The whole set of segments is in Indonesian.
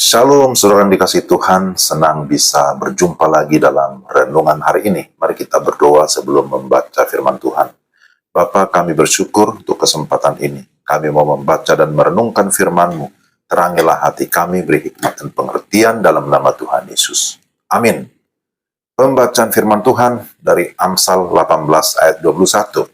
Shalom, saudara yang dikasihi Tuhan, senang bisa berjumpa lagi dalam renungan hari ini. Mari kita berdoa sebelum membaca firman Tuhan. Bapa, kami bersyukur untuk kesempatan ini. Kami mau membaca dan merenungkan firman-Mu. Terangilah hati kami, beri hikmat dan pengertian dalam nama Tuhan Yesus. Amin. Pembacaan firman Tuhan dari Amsal 18 ayat 21.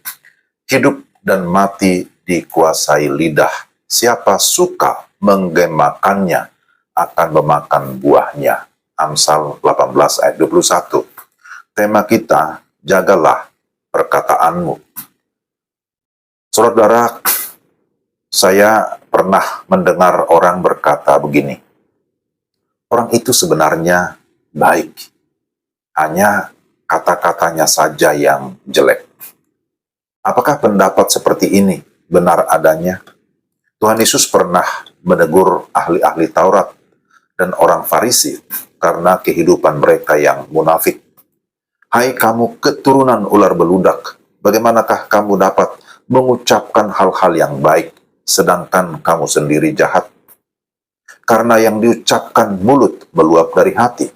Hidup dan mati dikuasai lidah. Siapa suka menggemakannya akan memakan buahnya. Amsal 18 ayat 21. Tema kita, jagalah perkataanmu. Saudara, saya pernah mendengar orang berkata begini, orang itu sebenarnya baik, hanya kata-katanya saja yang jelek. Apakah pendapat seperti ini benar adanya? Tuhan Yesus pernah menegur ahli-ahli Taurat dan orang Farisi karena kehidupan mereka yang munafik. Hai kamu keturunan ular beludak, bagaimanakah kamu dapat mengucapkan hal-hal yang baik, sedangkan kamu sendiri jahat? Karena yang diucapkan mulut meluap dari hati.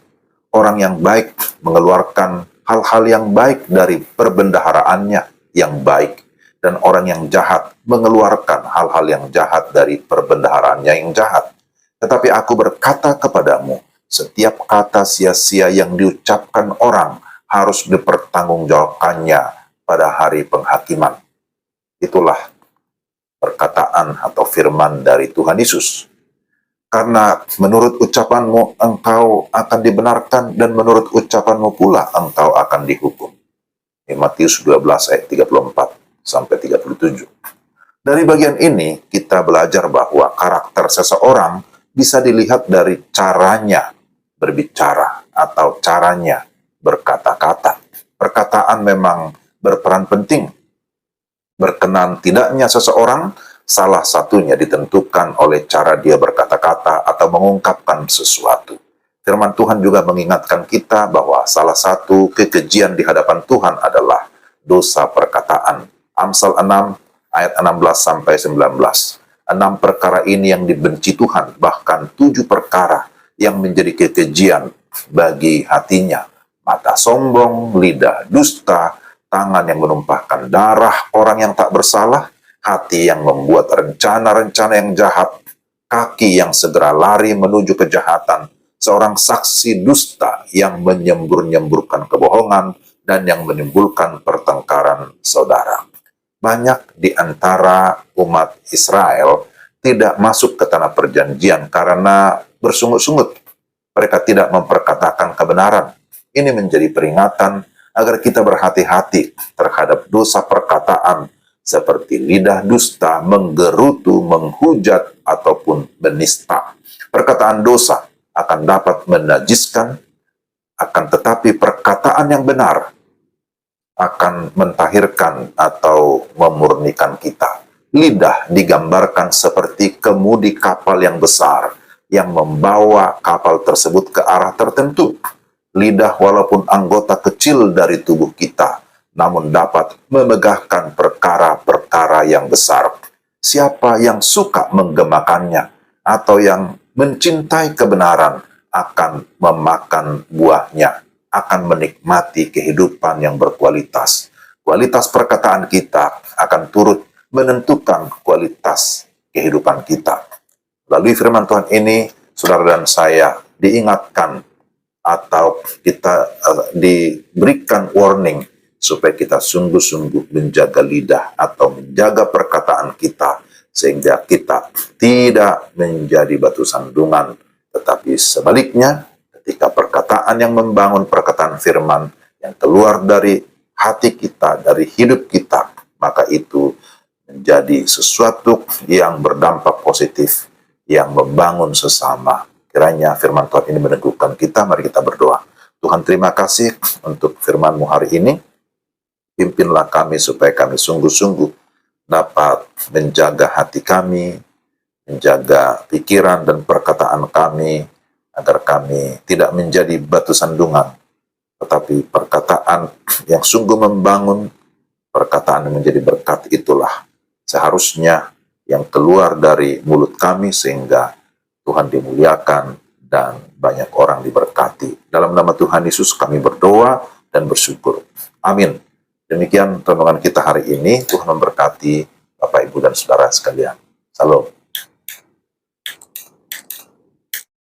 Orang yang baik mengeluarkan hal-hal yang baik dari perbendaharaannya yang baik, dan orang yang jahat mengeluarkan hal-hal yang jahat dari perbendaharaannya yang jahat. Tetapi aku berkata kepadamu, setiap kata sia-sia yang diucapkan orang harus dipertanggungjawabkannya pada hari penghakiman. Itulah perkataan atau firman dari Tuhan Yesus. Karena menurut ucapanmu engkau akan dibenarkan dan menurut ucapanmu pula engkau akan dihukum. Matius 12 ayat 34 sampai 37. Dari bagian ini kita belajar bahwa karakter seseorang bisa dilihat dari caranya berbicara atau caranya berkata-kata. Perkataan memang berperan penting. Berkenan tidaknya seseorang, salah satunya ditentukan oleh cara dia berkata-kata atau mengungkapkan sesuatu. Firman Tuhan juga mengingatkan kita bahwa salah satu kekejian di hadapan Tuhan adalah dosa perkataan. Amsal 6 ayat 16 sampai 19. 6 perkara ini yang dibenci Tuhan, bahkan 7 perkara yang menjadi kekejian bagi hatinya. Mata sombong, lidah dusta, tangan yang menumpahkan darah orang yang tak bersalah, hati yang membuat rencana-rencana yang jahat, kaki yang segera lari menuju kejahatan, seorang saksi dusta yang menyembur-nyemburkan kebohongan dan yang menimbulkan pertengkaran saudara. Banyak di antara umat Israel tidak masuk ke tanah perjanjian karena bersungut-sungut. Mereka tidak memperkatakan kebenaran. Ini menjadi peringatan agar kita berhati-hati terhadap dosa perkataan seperti lidah dusta, menggerutu, menghujat, ataupun menista. Perkataan dosa akan dapat menajiskan, akan tetapi perkataan yang benar akan mentahirkan atau memurnikan kita. Lidah digambarkan seperti kemudi kapal yang besar yang membawa kapal tersebut ke arah tertentu. Lidah walaupun anggota kecil dari tubuh kita, namun dapat memegahkan perkara-perkara yang besar. Siapa yang suka menggemakannya atau yang mencintai kebenaran akan memakan buahnya, akan menikmati kehidupan yang berkualitas. Kualitas perkataan kita akan turut menentukan kualitas kehidupan kita. Melalui firman Tuhan ini, saudara dan saya diingatkan atau kita diberikan warning supaya kita sungguh-sungguh menjaga lidah atau menjaga perkataan kita sehingga kita tidak menjadi batu sandungan, tetapi sebaliknya ketika perkataan yang membangun, perkataan firman yang keluar dari hati kita, dari hidup kita, maka itu menjadi sesuatu yang berdampak positif, yang membangun sesama. Kiranya firman Tuhan ini meneguhkan kita. Mari kita berdoa. Tuhan, terima kasih untuk firman-Mu hari ini. Pimpinlah kami supaya kami sungguh-sungguh dapat menjaga hati kami, menjaga pikiran dan perkataan kami, agar kami tidak menjadi batu sandungan, tetapi perkataan yang sungguh membangun, perkataan yang menjadi berkat itulah seharusnya yang keluar dari mulut kami sehingga Tuhan dimuliakan dan banyak orang diberkati. Dalam nama Tuhan Yesus kami berdoa dan bersyukur. Amin. Demikian renungan kita hari ini. Tuhan memberkati Bapak, Ibu, dan Saudara sekalian. Salam.